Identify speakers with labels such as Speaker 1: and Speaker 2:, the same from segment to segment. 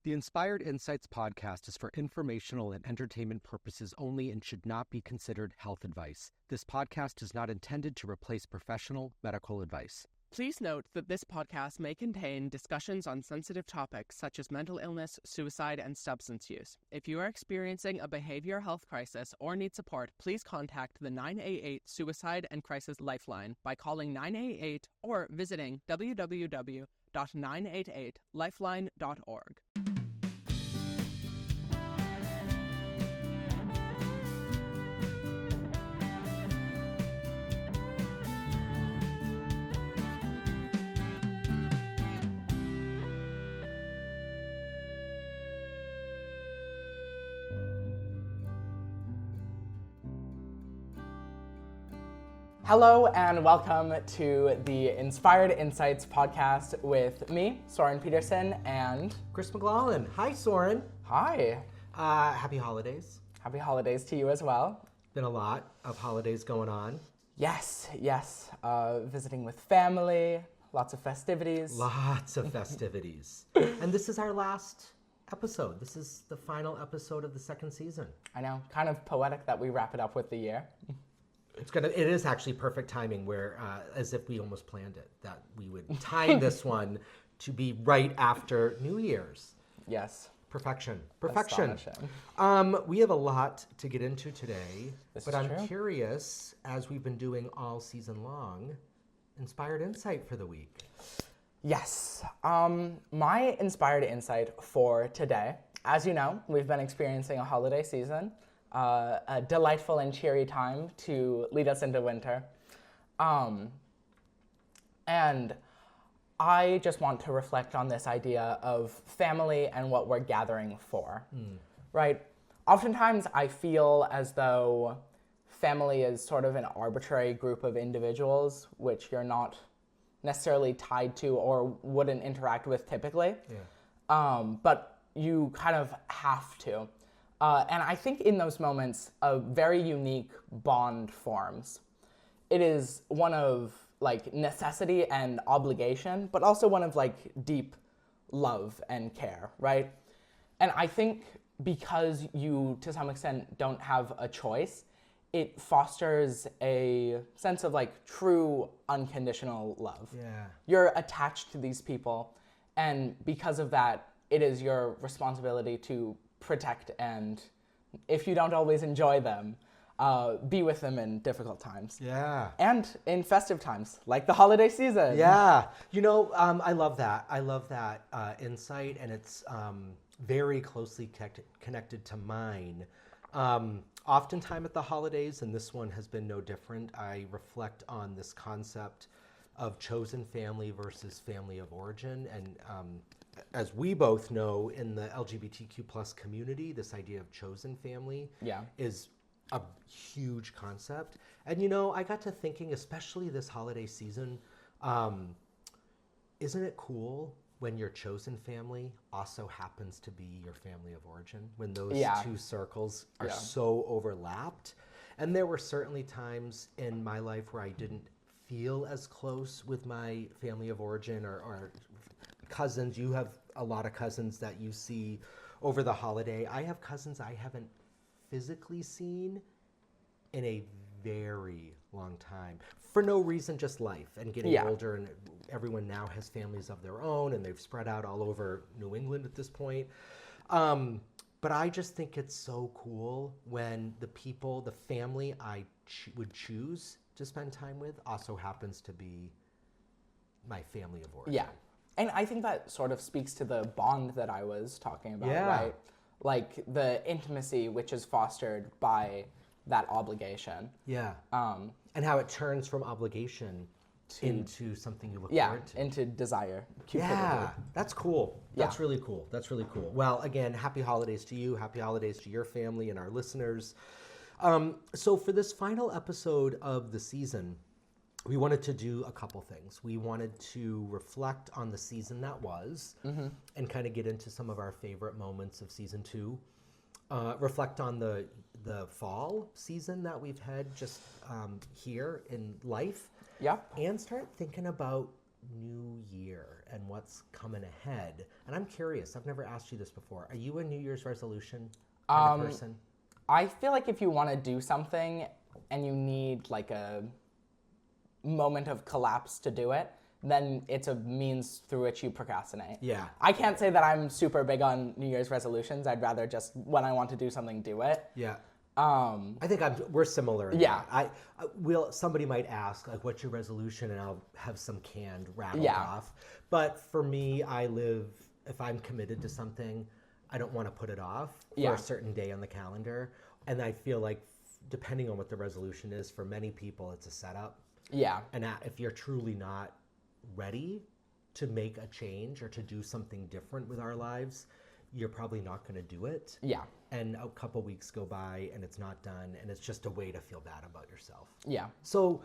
Speaker 1: The Inspired Insights podcast is for informational and entertainment purposes only and should not be considered health advice. This podcast is not intended to replace professional medical advice.
Speaker 2: Please note that this podcast may contain discussions on sensitive topics such as mental illness, suicide, and substance use. If you are experiencing a behavioral health crisis or need support, please contact the 988 Suicide and Crisis Lifeline by calling 988 or visiting www.988lifeline.org. Hello and welcome to the Inspired Insights podcast with me, Soren Peterson, and
Speaker 3: Chris McLaughlin. Hi, Soren.
Speaker 2: hi.
Speaker 3: Happy holidays.
Speaker 2: Happy holidays to you as well.
Speaker 3: Been a lot of holidays going on.
Speaker 2: Yes. Visiting with family, lots of festivities.
Speaker 3: Lots of festivities. And this is our last episode. This is the final episode of the second season.
Speaker 2: I know, kind of poetic that we wrap it up with the year.
Speaker 3: It is actually perfect timing where, as if we almost planned it, that we would time this one to be right after New Year's.
Speaker 2: Yes.
Speaker 3: Perfection.
Speaker 2: Astonishing.
Speaker 3: We have a lot to get into today,
Speaker 2: This is true.
Speaker 3: I'm curious, as we've been doing all season long, inspired insight for the week.
Speaker 2: Yes. My inspired insight for today, as you know, we've been experiencing a holiday season. A delightful and cheery time to lead us into winter. And I just want to reflect on this idea of family and what we're gathering for, right? Oftentimes I feel as though family is sort of an arbitrary group of individuals which you're not necessarily tied to or wouldn't interact with typically, but you kind of have to. And I think in those moments, a very unique bond forms. It is one of like necessity and obligation, but also one of like deep love and care, right? And I think because you, to some extent, don't have a choice, it fosters a sense of like true unconditional love.
Speaker 3: Yeah.
Speaker 2: You're attached to these people, and because of that, it is your responsibility to protect and, if you don't always enjoy them, be with them in difficult times.
Speaker 3: Yeah.
Speaker 2: And in festive times, like the holiday season.
Speaker 3: Yeah. You know, I love that. I love that insight, and it's very closely connected to mine. Oftentimes at the holidays, and this one has been no different, I reflect on this concept of chosen family versus family of origin. And as we both know, in the LGBTQ plus community, this idea of chosen family is a huge concept. And you know, I got to thinking, especially this holiday season, isn't it cool when your chosen family also happens to be your family of origin? When those two circles are so overlapped. And there were certainly times in my life where I didn't feel as close with my family of origin or cousins. You have a lot of cousins that you see over the holiday. I have cousins I haven't physically seen in a very long time. For no reason, just life and getting older, and everyone now has families of their own and they've spread out all over New England at this point. But I just think it's so cool when the people, the family I would choose to spend time with also happens to be my family of origin.
Speaker 2: Yeah. And I think that sort of speaks to the bond that I was talking about, right? Like the intimacy which is fostered by that obligation.
Speaker 3: Yeah. And how it turns from obligation into something you look forward to.
Speaker 2: Into desire.
Speaker 3: Yeah, that's cool. That's really cool. That's really cool. Well, again, happy holidays to you. Happy holidays to your family and our listeners. So for this final episode of the season, we wanted to do a couple things. We wanted to reflect on the season that was and kind of get into some of our favorite moments of season 2. Reflect on the fall season that we've had just here in life.
Speaker 2: Yep.
Speaker 3: And start thinking about New Year and what's coming ahead. And I'm curious, I've never asked you this before. Are you a New Year's resolution kind of person?
Speaker 2: I feel like if you want to do something and you need like a moment of collapse to do it, then it's a means through which you procrastinate.
Speaker 3: Yeah.
Speaker 2: I can't say that I'm super big on New Year's resolutions. I'd rather just, when I want to do something, do it.
Speaker 3: Yeah. I think we're similar.
Speaker 2: Yeah.
Speaker 3: Somebody might ask, like, what's your resolution? And I'll have some canned rattled off. But for me, if I'm committed to something, I don't want to put it off for a certain day on the calendar. And I feel like, depending on what the resolution is, for many people, it's a setup.
Speaker 2: Yeah.
Speaker 3: And if you're truly not ready to make a change or to do something different with our lives, you're probably not going to do it.
Speaker 2: Yeah.
Speaker 3: And a couple weeks go by and it's not done, and it's just a way to feel bad about yourself.
Speaker 2: Yeah.
Speaker 3: So,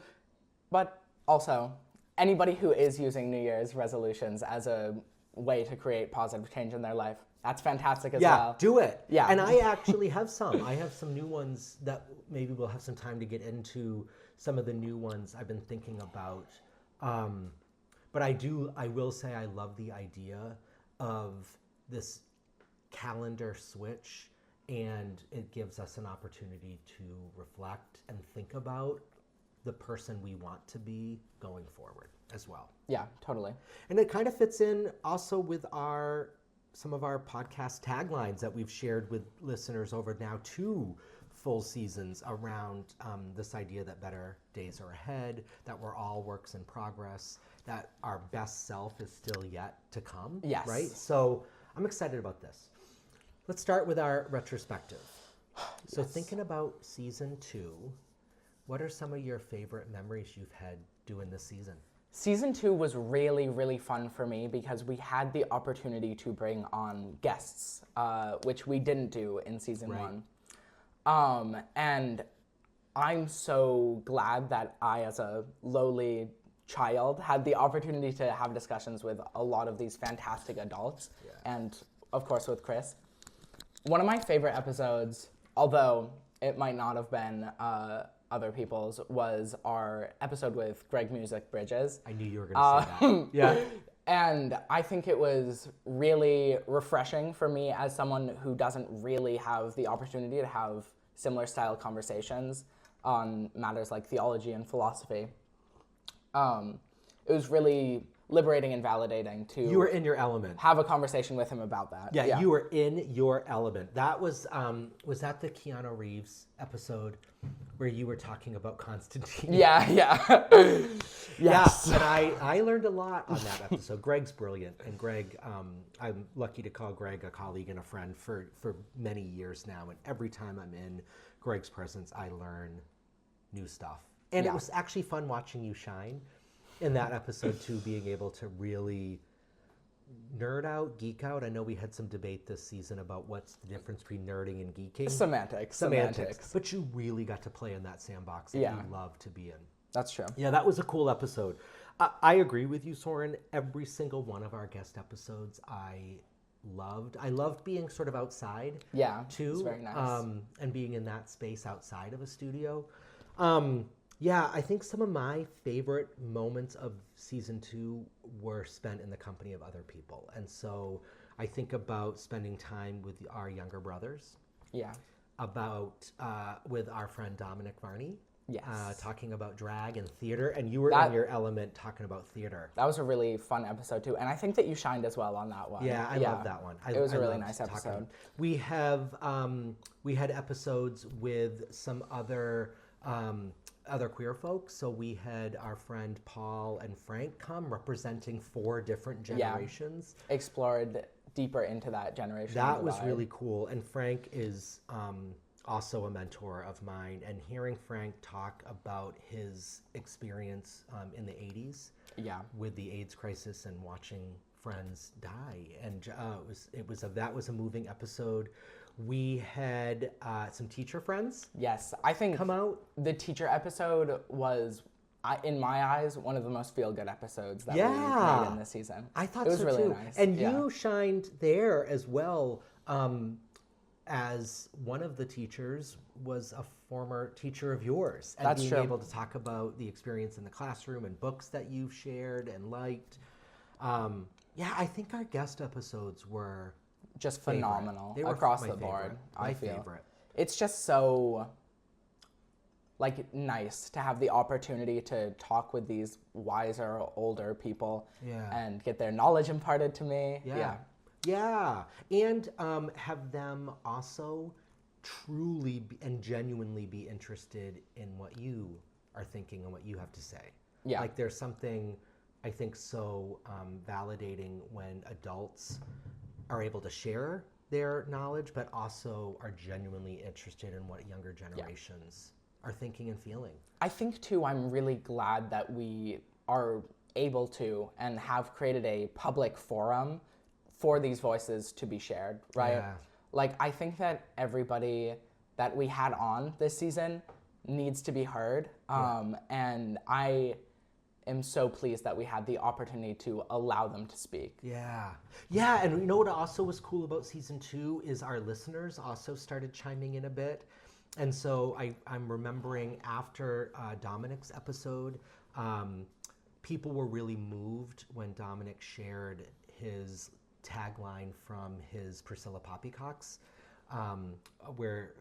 Speaker 2: but also, anybody who is using New Year's resolutions as a way to create positive change in their life, that's fantastic as well.
Speaker 3: Yeah, do it.
Speaker 2: Yeah.
Speaker 3: And I actually have some. I have some new ones that maybe we'll have some time to get into some of the new ones I've been thinking about. But I will say I love the idea of this calendar switch, and it gives us an opportunity to reflect and think about the person we want to be going forward as well.
Speaker 2: Yeah, totally.
Speaker 3: And it kind of fits in also with some of our podcast taglines that we've shared with listeners over now 2 full seasons around this idea that better days are ahead, that we're all works in progress, that our best self is still yet to come.
Speaker 2: Yes.
Speaker 3: Right? So I'm excited about this. Let's start with our retrospective. So thinking about season 2, what are some of your favorite memories you've had doing this season?
Speaker 2: Season 2 was really, really fun for me because we had the opportunity to bring on guests, which we didn't do in season 1. And I'm so glad that I, as a lowly child, had the opportunity to have discussions with a lot of these fantastic adults, and of course with Chris. One of my favorite episodes, although it might not have been other people's, was our episode with Greg Music Bridges.
Speaker 3: I knew you were going to say that. Yeah.
Speaker 2: And I think it was really refreshing for me as someone who doesn't really have the opportunity to have similar style conversations on matters like theology and philosophy. It was really liberating and validating to
Speaker 3: You were in your element.
Speaker 2: have a conversation with him about that.
Speaker 3: Yeah, you were in your element. That was that the Keanu Reeves episode where you were talking about Constantine?
Speaker 2: Yeah. Yes.
Speaker 3: Yeah, and I learned a lot on that episode. Greg's brilliant, and Greg, I'm lucky to call Greg a colleague and a friend for many years now, and every time I'm in Greg's presence, I learn new stuff. And it was actually fun watching you shine in that episode too, being able to really nerd out, geek out. I know we had some debate this season about what's the difference between nerding and geeking.
Speaker 2: Semantics.
Speaker 3: But you really got to play in that sandbox that you love to be in.
Speaker 2: That's true.
Speaker 3: Yeah, that was a cool episode. I agree with you, Soren. Every single one of our guest episodes I loved. I loved being sort of outside too.
Speaker 2: It's very nice.
Speaker 3: And being in that space outside of a studio. Yeah, I think some of my favorite moments of season 2 were spent in the company of other people. And so I think about spending time with our younger brothers.
Speaker 2: Yeah.
Speaker 3: About with our friend Dominic Varney.
Speaker 2: Yes.
Speaker 3: Talking about drag and theater. And you were in your element talking about theater.
Speaker 2: That was a really fun episode too. And I think that you shined as well on that one.
Speaker 3: Yeah, I love that one.
Speaker 2: It was a really nice episode.
Speaker 3: We had episodes with some other queer folks. So we had our friend Paul and Frank come representing 4 different generations.
Speaker 2: Yeah. Explored deeper into that generation.
Speaker 3: That was really cool. And Frank is also a mentor of mine. And hearing Frank talk about his experience in the 80s with the AIDS crisis and watching friends die. And that was a moving episode. We had some teacher friends.
Speaker 2: Yes, I think
Speaker 3: come out.
Speaker 2: The teacher episode was, in my eyes, one of the most feel-good episodes that we made in this season.
Speaker 3: I thought
Speaker 2: it was
Speaker 3: so
Speaker 2: really
Speaker 3: too.
Speaker 2: Nice.
Speaker 3: And you shined there as well. as one of the teachers was a former teacher of yours. And
Speaker 2: That's
Speaker 3: being
Speaker 2: true.
Speaker 3: able to talk about the experience in the classroom and books that you've shared and liked. I think our guest episodes were
Speaker 2: just phenomenal
Speaker 3: They were
Speaker 2: across
Speaker 3: my
Speaker 2: the board.
Speaker 3: favorite.
Speaker 2: I
Speaker 3: My
Speaker 2: feel
Speaker 3: favorite.
Speaker 2: it's just so like nice to have the opportunity to talk with these wiser, older people and get their knowledge imparted to me.
Speaker 3: Yeah, and have them also truly and genuinely be interested in what you are thinking and what you have to say.
Speaker 2: Yeah.
Speaker 3: Like there's something I think so validating when adults are able to share their knowledge, but also are genuinely interested in what younger generations are thinking and feeling.
Speaker 2: I think too, I'm really glad that we are able to and have created a public forum for these voices to be shared, right?
Speaker 3: Yeah.
Speaker 2: Like, I think that everybody that we had on this season needs to be heard. And I am so pleased that we had the opportunity to allow them to speak.
Speaker 3: Yeah, and you know what also was cool about season 2 is our listeners also started chiming in a bit. And so I'm remembering after Dominic's episode, people were really moved when Dominic shared his tagline from his Priscilla Poppycocks, where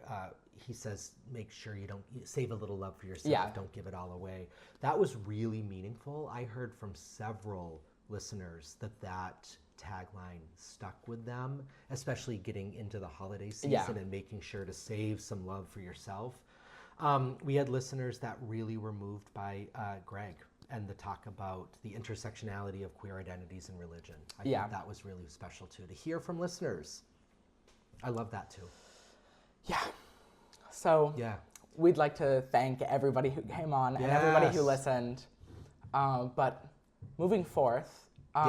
Speaker 3: he says, make sure you don't save a little love for yourself, don't give it all away. That was really meaningful. I heard from several listeners that tagline stuck with them, especially getting into the holiday season and making sure to save some love for yourself. We had listeners that really were moved by Greg and the talk about the intersectionality of queer identities and religion. I think that was really special too, to hear from listeners. I love that too.
Speaker 2: Yeah. So we'd like to thank everybody who came on and everybody who listened. But moving forth,
Speaker 3: so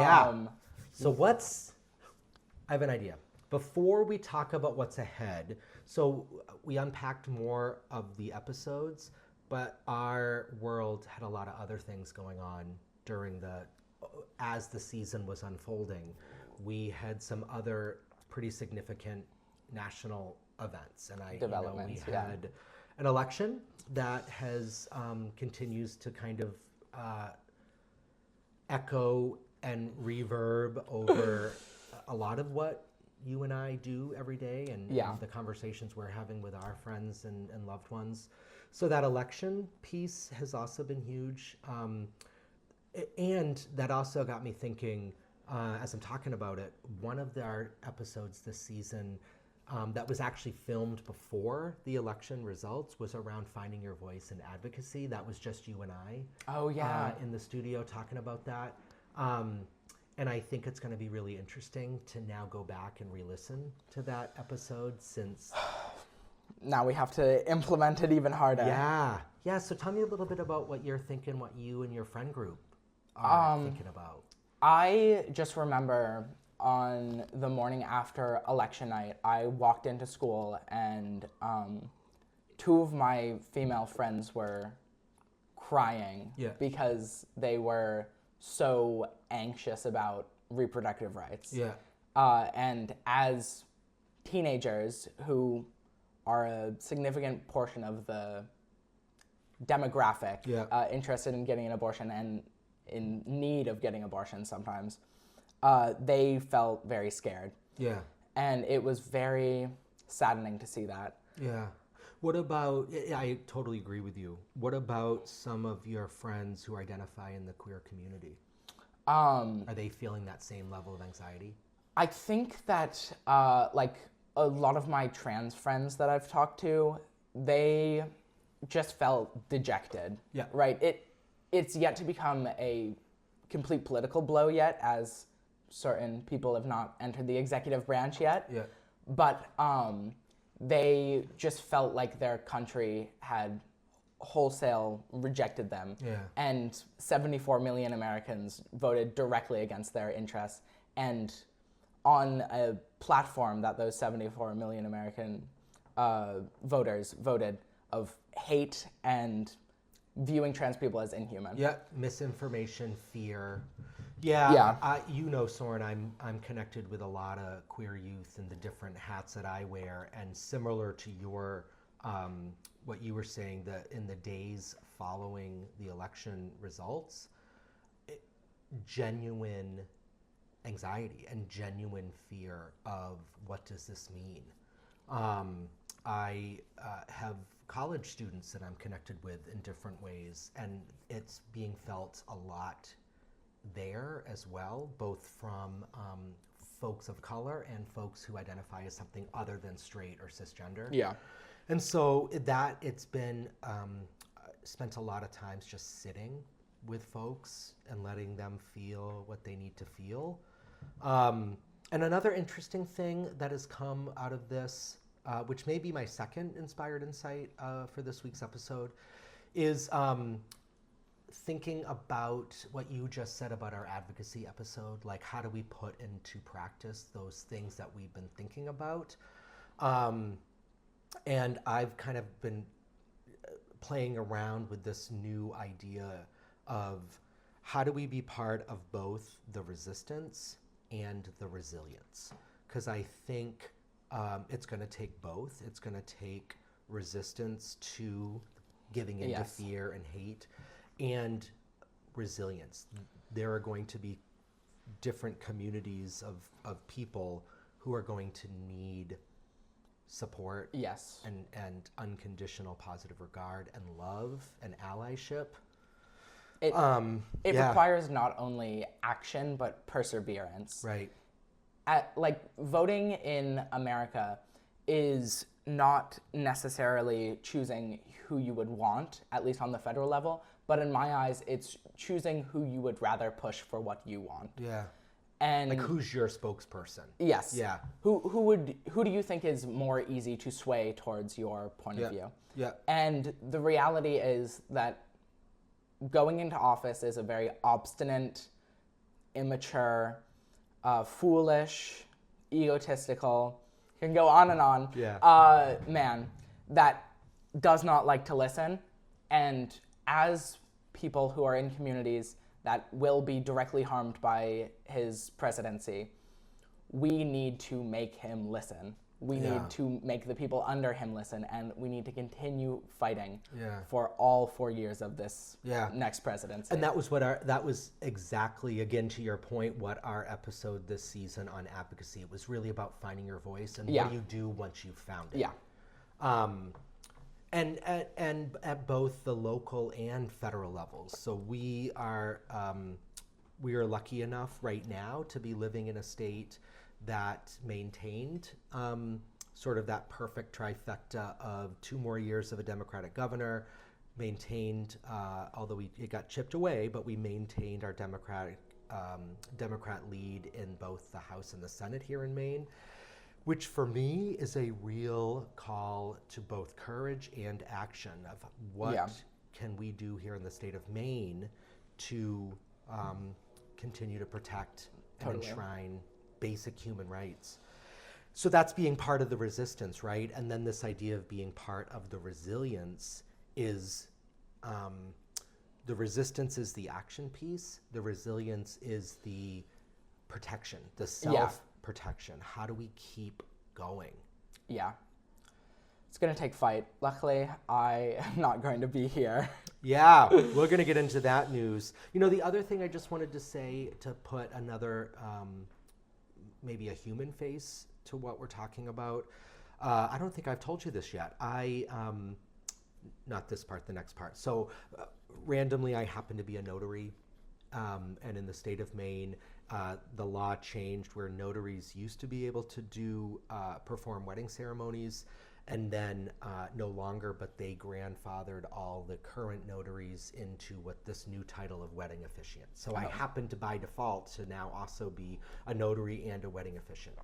Speaker 3: I have an idea. Before we talk about what's ahead, so we unpacked more of the episodes, but our world had a lot of other things going on as the season was unfolding. We had some other pretty significant national events, and we had an election that has continues to kind of echo and reverb over a lot of what you and I do every day, and the conversations we're having with our friends and loved ones. So that election piece has also been huge, and that also got me thinking, as I'm talking about it, one of our episodes this season that was actually filmed before the election results was around finding your voice and advocacy. That was just you and I in the studio talking about that. And I think it's going to be really interesting to now go back and re-listen to that episode since...
Speaker 2: Now we have to implement it even harder.
Speaker 3: Yeah, so tell me a little bit about what you're thinking, what you and your friend group are thinking about.
Speaker 2: I just remember on the morning after election night, I walked into school and two of my female friends were crying because they were so anxious about reproductive rights. And as teenagers who are a significant portion of the demographic interested in getting an abortion and in need of getting abortion sometimes, they felt very scared. And it was very saddening to see that.
Speaker 3: What about, I totally agree with you. What about some of your friends who identify in the queer community? Are they feeling that same level of anxiety?
Speaker 2: I think that like a lot of my trans friends that I've talked to, they just felt dejected. Right? It's yet to become a complete political blow yet, as certain people have not entered the executive branch yet. But they just felt like their country had wholesale rejected them. And 74 million Americans voted directly against their interests. And on a platform that those 74 million American voters voted of hate and viewing trans people as inhuman.
Speaker 3: Misinformation, fear.
Speaker 2: Yeah.
Speaker 3: You know, Soren, I'm connected with a lot of queer youth and the different hats that I wear, and similar to your what you were saying, that in the days following the election results, genuine anxiety and genuine fear of what does this mean. I have college students that I'm connected with in different ways, and it's being felt a lot there as well, both from folks of color and folks who identify as something other than straight or cisgender.
Speaker 2: Yeah.
Speaker 3: And so that it's been spent a lot of times just sitting with folks and letting them feel what they need to feel. And another interesting thing that has come out of this, which may be my second inspired insight for this week's episode, is thinking about what you just said about our advocacy episode. Like, how do we put into practice those things that we've been thinking about? And I've kind of been playing around with this new idea of how do we be part of both the resistance and the resilience? Because I think it's going to take both. It's going to take resistance to giving into fear and hate, and resilience. There are going to be different communities of people who are going to need support, and unconditional positive regard and love and allyship.
Speaker 2: It requires not only action but perseverance.
Speaker 3: Right.
Speaker 2: Voting in America is not necessarily choosing who you would want, at least on the federal level, but in my eyes, it's choosing who you would rather push for what you want.
Speaker 3: Yeah.
Speaker 2: And
Speaker 3: like, who's your spokesperson?
Speaker 2: Yes.
Speaker 3: Yeah.
Speaker 2: Who do you think is more easy to sway towards your point of view?
Speaker 3: Yeah.
Speaker 2: And the reality is that going into office is a very obstinate, immature, foolish, egotistical, you can go on and on, man that does not like to listen. And as people who are in communities that will be directly harmed by his presidency, we need to make him listen. We need to make the people under him listen, and we need to continue fighting for all 4 years of this next presidency.
Speaker 3: And that was exactly, again, to your point, what our episode this season on advocacy, it was really about finding your voice and what do you do once you've found it. And at both the local and federal levels. So we are lucky enough right now to be living in a state that maintained sort of that perfect trifecta of 2 more years of a Democratic governor, maintained, although it got chipped away, but we maintained our Democrat lead in both the House and the Senate here in Maine, which for me is a real call to both courage and action of what can we do here in the state of Maine to continue to protect and enshrine basic human rights. So that's being part of the resistance, right? And then this idea of being part of the resilience is, the resistance is the action piece. The resilience is the protection, the self-protection. How do we keep going?
Speaker 2: Yeah. It's going to take fight. Luckily, I am not going to be here.
Speaker 3: Yeah, we're going to get into that news. You know, the other thing I just wanted to say, to put another, maybe a human face to what we're talking about. I don't think I've told you this yet. Not this part, the next part. So randomly, I happen to be a notary. And in the state of Maine, the law changed where notaries used to be able to perform wedding ceremonies, and then no longer, but they grandfathered all the current notaries into what this new title of wedding officiant. So I happen to, by default, to now also be a notary and a wedding officiant.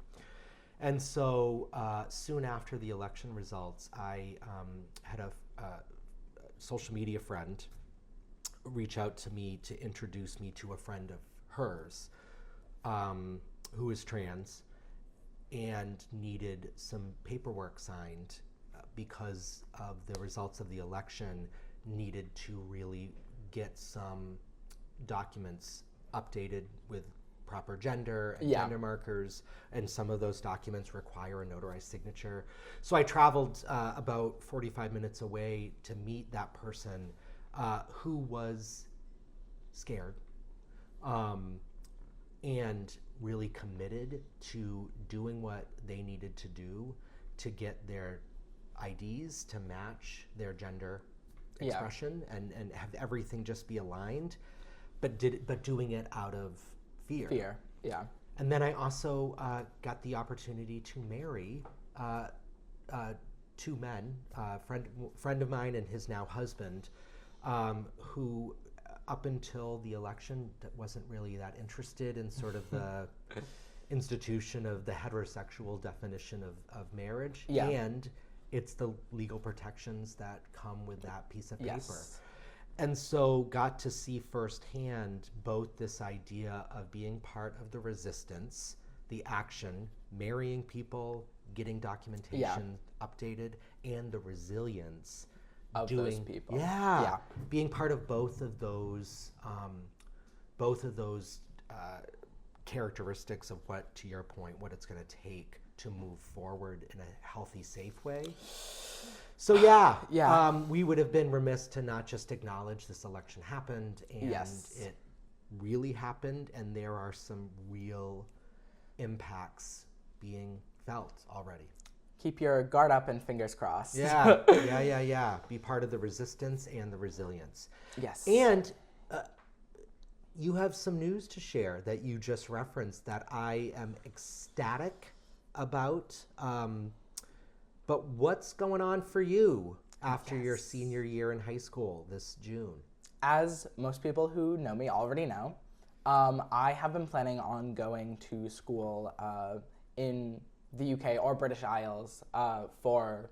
Speaker 3: And so soon after the election results, I had a social media friend reach out to me to introduce me to a friend of hers who is trans and needed some paperwork signed because of the results of the election, needed to really get some documents updated with proper gender and gender markers, and some of those documents require a notarized signature. So I traveled about 45 minutes away to meet that person who was scared and really committed to doing what they needed to do to get their IDs to match their gender expression and have everything just be aligned, but doing it out of fear.
Speaker 2: Yeah.
Speaker 3: And then I also got the opportunity to marry two men, friend of mine and his now husband, who up until the election wasn't really that interested in sort of the institution of the heterosexual definition of marriage. And it's the legal protections that come with that piece of paper. And so got to see firsthand both this idea of being part of the resistance, the action, marrying people, getting documentation updated, and the resilience
Speaker 2: of those people.
Speaker 3: Being part of both of those characteristics of what, to your point, what it's going to take to move forward in a healthy, safe way. So we would have been remiss to not just acknowledge this election happened, and it really happened, and there are some real impacts being felt already.
Speaker 2: Keep your guard up and fingers crossed.
Speaker 3: Be part of the resistance and the resilience.
Speaker 2: Yes.
Speaker 3: And you have some news to share that you just referenced that I am ecstatic about. But what's going on for you after your senior year in high school this June?
Speaker 2: As most people who know me already know, I have been planning on going to school in the UK or British Isles for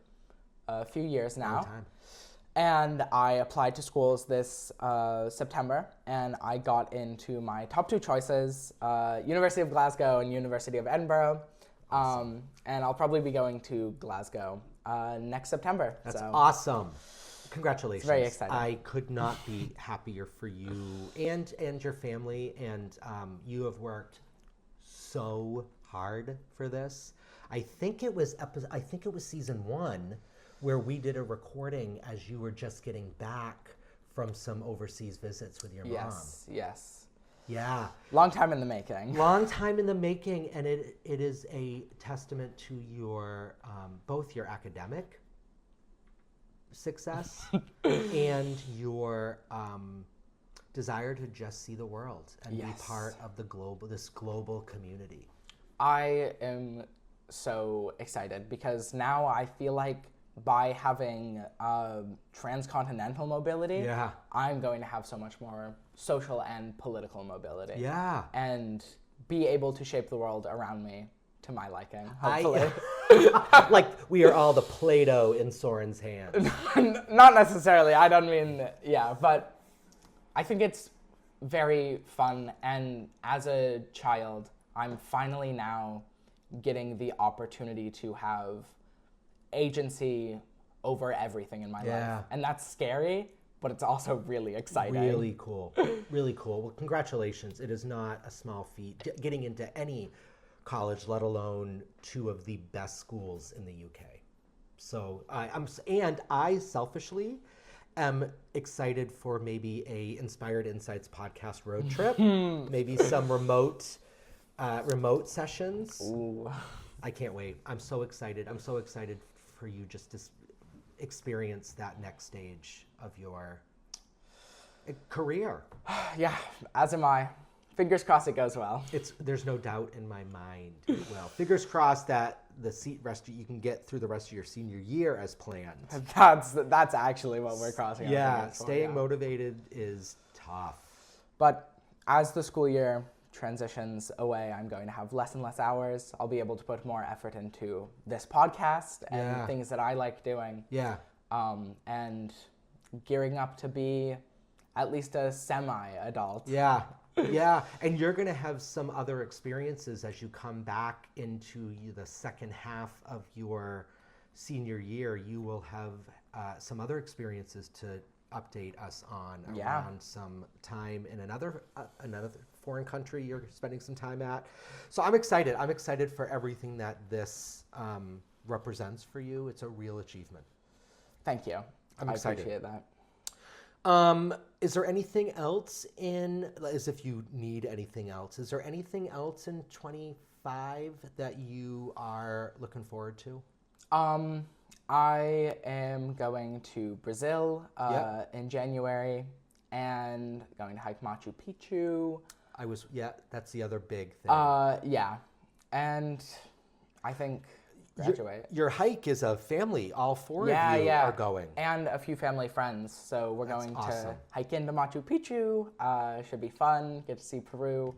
Speaker 2: a few years now.
Speaker 3: Long time.
Speaker 2: And I applied to schools this September, and I got into my top two choices, University of Glasgow and University of Edinburgh. Awesome. And I'll probably be going to Glasgow next September.
Speaker 3: That's awesome. Congratulations.
Speaker 2: It's very exciting.
Speaker 3: I could not be happier for you and your family. And you have worked so hard for this. I think it was season 1 where we did a recording as you were just getting back from some overseas visits with your mom.
Speaker 2: Yes.
Speaker 3: Yeah.
Speaker 2: Long time in the making.
Speaker 3: And it is a testament to your both your academic success and your desire to just see the world and be part of this global community.
Speaker 2: I am so excited because now I feel like by having transcontinental mobility, I'm going to have so much more social and political mobility.
Speaker 3: Yeah.
Speaker 2: And be able to shape the world around me to my liking, hopefully.
Speaker 3: Like we are all the Play-Doh in Soren's hands.
Speaker 2: Not necessarily, I don't mean, but I think it's very fun. And as a child, I'm finally now getting the opportunity to have agency over everything in my life. And that's scary, but it's also really exciting.
Speaker 3: Really cool. Really cool. Well, congratulations. It is not a small feat getting into any college, let alone two of the best schools in the UK. So I selfishly am excited for maybe a Inspired Insights podcast road trip, maybe some remote sessions.
Speaker 2: Ooh.
Speaker 3: I can't wait. I'm so excited. I'm so excited for you just to experience that next stage of your career.
Speaker 2: Yeah, as am I. Fingers crossed it goes well.
Speaker 3: There's no doubt in my mind it will. Fingers crossed that you can get through the rest of your senior year as planned.
Speaker 2: That's actually what we're crossing.
Speaker 3: Yeah, staying motivated is tough.
Speaker 2: But as the school year transitions away, I'm going to have less and less hours. I'll be able to put more effort into this podcast and things that I like doing.
Speaker 3: Yeah.
Speaker 2: And gearing up to be at least a semi-adult.
Speaker 3: Yeah. Yeah. And you're going to have some other experiences as you come back into the second half of your senior year. You will have some other experiences to update us on around some time in another foreign country you're spending some time at. So I'm excited. I'm excited for everything that this represents for you. It's a real achievement.
Speaker 2: Thank you.
Speaker 3: I'm excited.
Speaker 2: I appreciate that.
Speaker 3: Is there anything else as if you need anything else, is there anything else in 25 that you are looking forward to?
Speaker 2: I am going to Brazil in January and going to hike Machu Picchu.
Speaker 3: That's the other big thing.
Speaker 2: And I think graduate.
Speaker 3: Your hike is a family. All four of you are going.
Speaker 2: And a few family friends. So we're
Speaker 3: That's
Speaker 2: going
Speaker 3: awesome.
Speaker 2: to hike into Machu Picchu. Should be fun. Get to see Peru.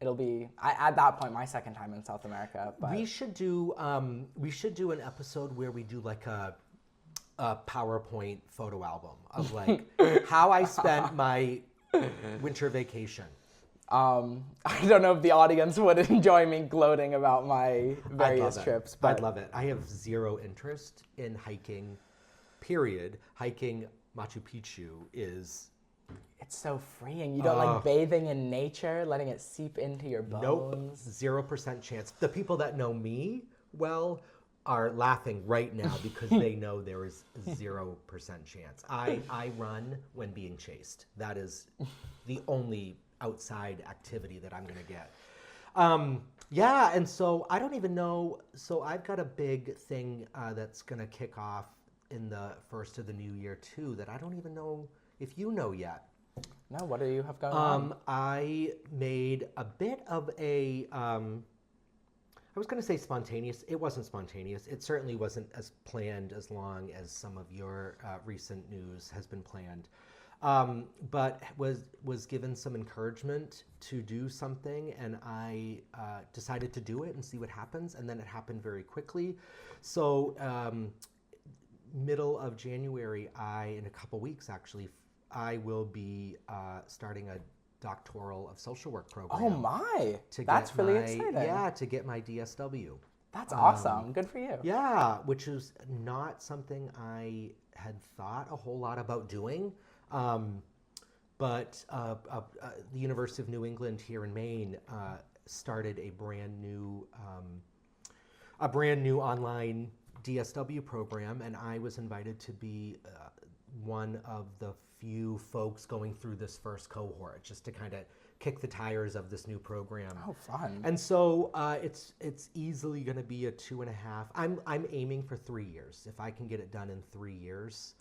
Speaker 2: It'll be at that point my second time in South America. But
Speaker 3: we should do an episode where we do like a PowerPoint photo album of like how I spent my winter vacation. I
Speaker 2: don't know if the audience would enjoy me gloating about my various trips, but
Speaker 3: I'd love it. I have zero interest in hiking, period. Hiking Machu Picchu is...
Speaker 2: It's so freeing. You don't like bathing in nature, letting it seep into your bones?
Speaker 3: Nope, 0% chance. The people that know me well are laughing right now because they know there is 0% chance. I run when being chased. That is the only outside activity that I'm going to get. And so I don't even know. So I've got a big thing that's going to kick off in the first of the new year too that I don't even know if you know yet.
Speaker 2: No, what do you have going on?
Speaker 3: I made a bit of a, I was going to say spontaneous. It wasn't spontaneous. It certainly wasn't as planned as long as some of your recent news has been planned. But was given some encouragement to do something, and I decided to do it and see what happens, and then it happened very quickly. So middle of January, in a couple weeks actually, I will be starting a doctoral of social work program.
Speaker 2: Oh my! That's really exciting.
Speaker 3: Yeah, to get my DSW.
Speaker 2: That's awesome. Good for you.
Speaker 3: Yeah, which is not something I had thought a whole lot about doing. But the University of New England here in Maine started a brand new online DSW program, and I was invited to be one of the few folks going through this first cohort, just to kind of kick the tires of this new program.
Speaker 2: Oh, fun!
Speaker 3: And so it's easily going to be a 2.5. I'm aiming for 3 years. If I can get it done in 3 years.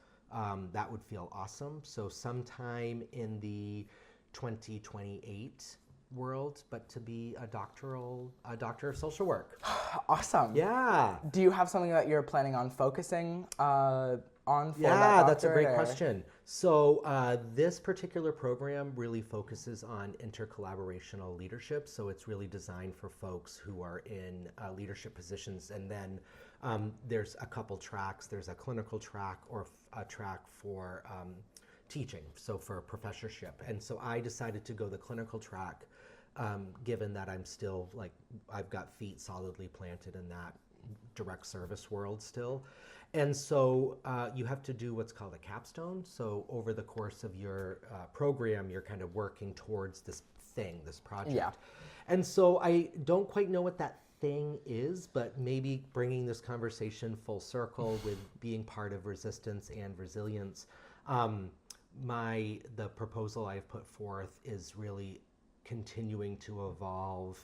Speaker 3: That would feel awesome. So sometime in the 2028 world, but to be a doctor of social work.
Speaker 2: Awesome.
Speaker 3: Yeah.
Speaker 2: Do you have something that you're planning on focusing on for
Speaker 3: that that's a great question. So this particular program really focuses on intercollaborational leadership. So it's really designed for folks who are in leadership positions. And then there's a couple tracks. There's a clinical track or a track for teaching, so for professorship. And so I decided to go the clinical track, given that I'm still I've got feet solidly planted in that direct service world still. And so you have to do what's called a capstone. So over the course of your program, you're kind of working towards this project.
Speaker 2: Yeah.
Speaker 3: And so I don't quite know what that thing is, but maybe bringing this conversation full circle with being part of resistance and resilience, the proposal I've put forth is really continuing to evolve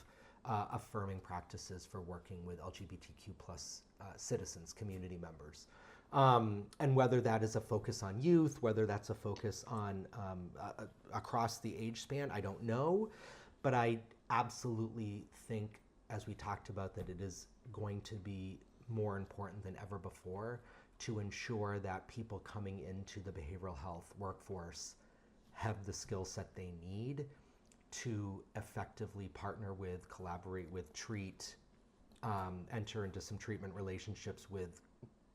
Speaker 3: affirming practices for working with LGBTQ plus citizens, community members. And whether that is a focus on youth, whether that's a focus on across the age span, I don't know. But I absolutely think, as we talked about, that it is going to be more important than ever before to ensure that people coming into the behavioral health workforce have the skill set they need to effectively partner with, collaborate with, treat, enter into some treatment relationships with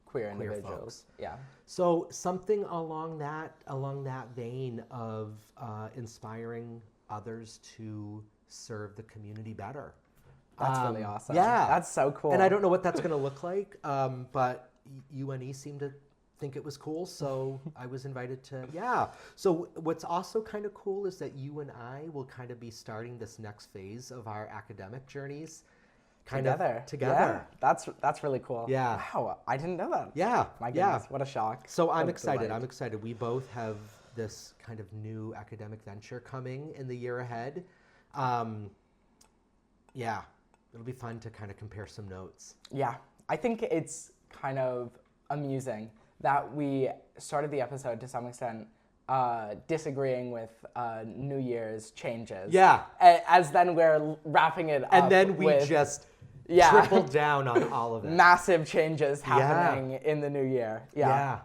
Speaker 2: queer individuals.
Speaker 3: Folks.
Speaker 2: Yeah.
Speaker 3: So something along that vein of inspiring others to serve the community better.
Speaker 2: That's really awesome.
Speaker 3: Yeah.
Speaker 2: That's so cool.
Speaker 3: And I don't know what that's going to look like, but UNE seemed to think it was cool, so I was invited to, yeah. So what's also kind of cool is that you and I will kind of be starting this next phase of our academic journeys together.
Speaker 2: Yeah, that's really cool.
Speaker 3: Yeah.
Speaker 2: Wow, I didn't know that.
Speaker 3: Yeah.
Speaker 2: My goodness, what a shock.
Speaker 3: So I'm excited. I'm excited. We both have this kind of new academic venture coming in the year ahead. Yeah, it'll be fun to kind of compare some notes.
Speaker 2: Yeah, I think it's kind of amusing that we started the episode to some extent disagreeing with New Year's changes.
Speaker 3: Yeah.
Speaker 2: As then we're wrapping it up.
Speaker 3: And then we just tripled down on all of it.
Speaker 2: Massive changes happening in the new year. Yeah.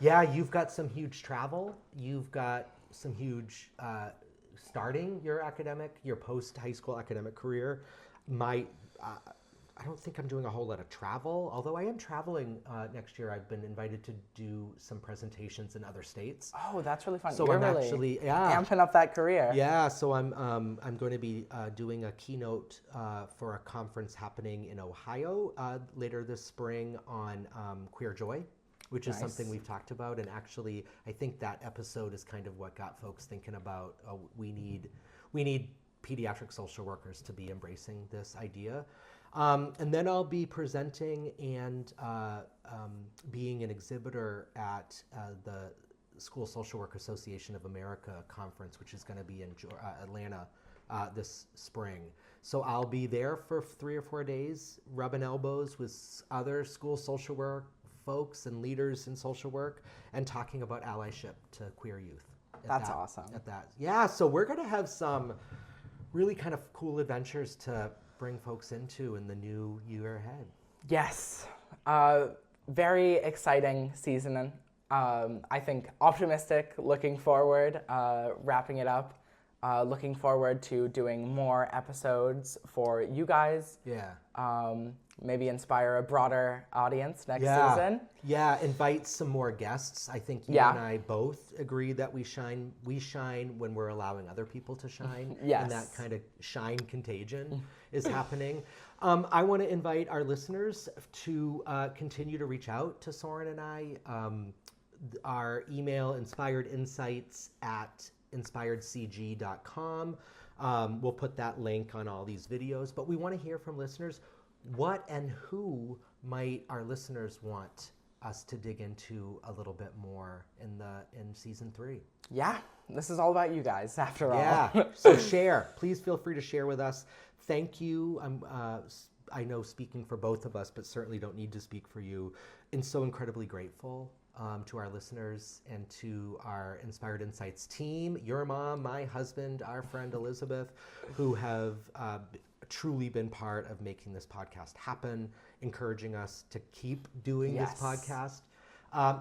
Speaker 3: Yeah, you've got some huge travel. You've got some huge starting your post-high school academic career. I don't think I'm doing a whole lot of travel, although I am traveling next year. I've been invited to do some presentations in other states.
Speaker 2: Oh, that's really fun.
Speaker 3: So
Speaker 2: You're
Speaker 3: I'm
Speaker 2: really
Speaker 3: actually
Speaker 2: amping up that career.
Speaker 3: Yeah, so I'm going to be doing a keynote for a conference happening in Ohio later this spring on queer joy, which is something we've talked about. And actually, I think that episode is kind of what got folks thinking about we need pediatric social workers to be embracing this idea. And then I'll be presenting and being an exhibitor at the School Social Work Association of America conference, which is going to be in Atlanta this spring. So I'll be there for 3 or 4 days, rubbing elbows with other school social work folks and leaders in social work and talking about allyship to queer youth.
Speaker 2: That's awesome.
Speaker 3: Yeah, so we're going to have some really kind of cool adventures to bring folks into in the new year ahead.
Speaker 2: Yes. Very exciting season. I think optimistic, looking forward, wrapping it up. Looking forward to doing more episodes for you guys.
Speaker 3: Yeah.
Speaker 2: Maybe inspire a broader audience next season.
Speaker 3: Yeah, invite some more guests. I think you and I both agree that we shine when we're allowing other people to shine.
Speaker 2: Yes.
Speaker 3: And that kind of shine contagion is happening. I want to invite our listeners to continue to reach out to Soren and I. Our email, inspiredinsights@inspiredcg.com. We'll put that link on all these videos, but we want to hear from listeners. What and who might our listeners want us to dig into a little bit more in season 3?
Speaker 2: Yeah, this is all about you guys after all.
Speaker 3: Yeah, so share. Please feel free to share with us. Thank you. I know speaking for both of us, but certainly don't need to speak for you. And so incredibly grateful to our listeners and to our Inspired Insights team, your mom, my husband, our friend Elizabeth, who have truly been part of making this podcast happen, encouraging us to keep doing this podcast.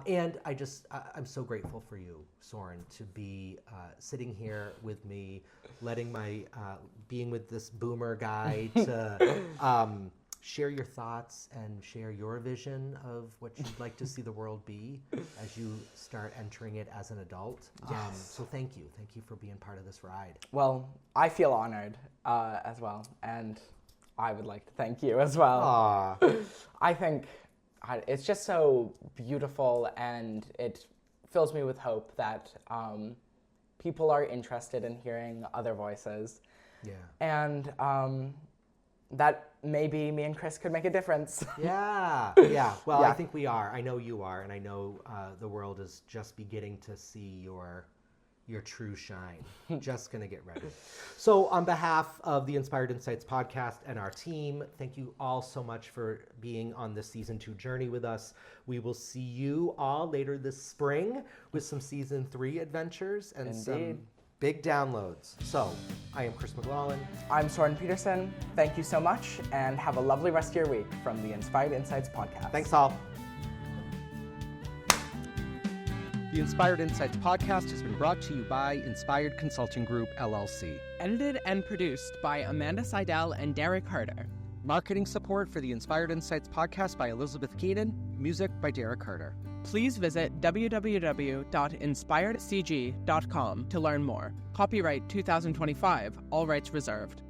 Speaker 3: And I'm so grateful for you, Soren, to be sitting here with me, being with this boomer guy to share your thoughts and share your vision of what you'd like to see the world be as you start entering it as an adult. So thank you. Thank you for being part of this ride.
Speaker 2: Well, I feel honored as well, and I would like to thank you as well. I think it's just so beautiful, and it fills me with hope that people are interested in hearing other voices.
Speaker 3: Yeah.
Speaker 2: And that maybe me and Chris could make a difference.
Speaker 3: Yeah. Well, I think we are. I know you are, and I know the world is just beginning to see your true shine. Just gonna get ready. So on behalf of the Inspired Insights podcast and our team, thank you all so much for being on this season 2 journey with us. We will see you all later this spring with some season 3 adventures and some big downloads. So I am Chris McLaughlin.
Speaker 2: I'm Soren Peterson. Thank you so much, and have a lovely rest of your week from the Inspired Insights podcast.
Speaker 3: Thanks all.
Speaker 1: The Inspired Insights podcast has been brought to you by Inspired Consulting Group, LLC.
Speaker 4: Edited and produced by Amanda Seidel and Derek Harder.
Speaker 1: Marketing support for the Inspired Insights podcast by Elizabeth Keenan. Music by Derek Harder.
Speaker 4: Please visit www.inspiredcg.com to learn more. Copyright 2025, all rights reserved.